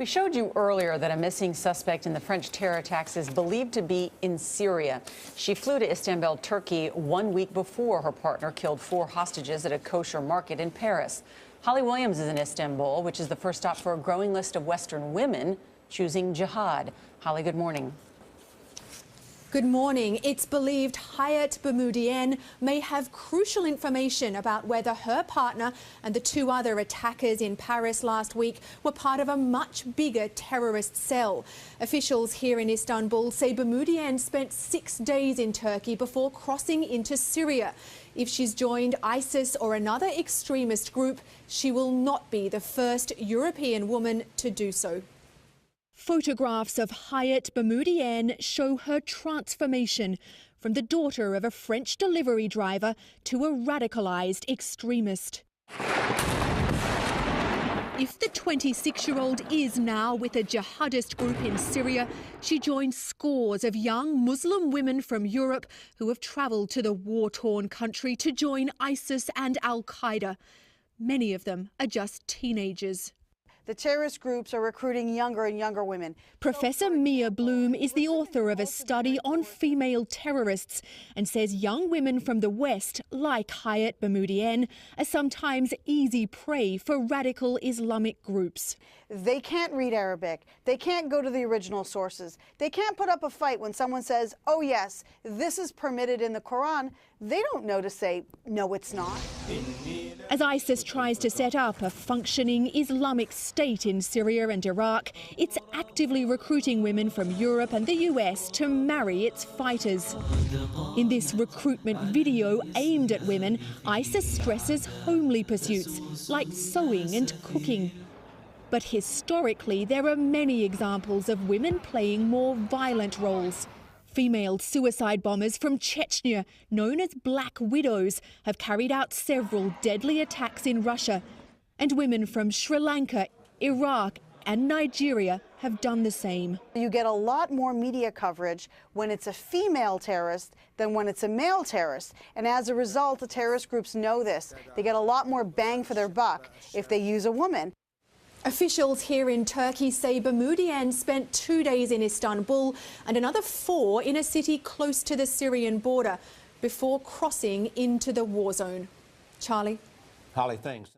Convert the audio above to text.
We showed you earlier that a missing suspect in the French terror attacks is believed to be in Syria. She flew to Istanbul, Turkey 1 week before her partner killed 4 hostages at a kosher market in Paris. Holly Williams is in Istanbul, which is the first stop for a growing list of Western women choosing jihad. Holly, good morning. Good morning. It's believed Hayat Boumediene may have crucial information about whether her partner and the 2 other attackers in Paris last week were part of a much bigger terrorist cell. Officials here in Istanbul say Boumediene spent 6 days in Turkey before crossing into Syria. If she's joined ISIS or another extremist group, she will not be the first European woman to do so. Photographs of Hayat Boumediene show her transformation from the daughter of a French delivery driver to a radicalised extremist. If the 26-year-old is now with a jihadist group in Syria, she joins scores of young Muslim women from Europe who have travelled to the war-torn country to join ISIS and Al-Qaeda. Many of them are just teenagers. The terrorist groups are recruiting younger and younger women. Professor Mia Bloom is the author of a study on female terrorists and says young women from the West, like Hayat Boumediene, are sometimes easy prey for radical Islamic groups. They can't read Arabic. They can't go to the original sources. They can't put up a fight when someone says, oh yes, this is permitted in the Quran. They don't know to say, no, it's not. As ISIS tries to set up a functioning Islamic state in Syria and Iraq, it's actively recruiting women from Europe and the US to marry its fighters. In this recruitment video aimed at women, ISIS stresses homely pursuits like sewing and cooking. But historically, there are many examples of women playing more violent roles. Female suicide bombers from Chechnya, known as Black Widows, have carried out several deadly attacks in Russia. And women from Sri Lanka, Iraq and Nigeria have done the same. You get a lot more media coverage when it's a female terrorist than when it's a male terrorist. And as a result, the terrorist groups know this. They get a lot more bang for their buck if they use a woman. Officials here in Turkey say Boumediene spent 2 days in Istanbul and another 4 in a city close to the Syrian border before crossing into the war zone. Charlie? Holly, thanks.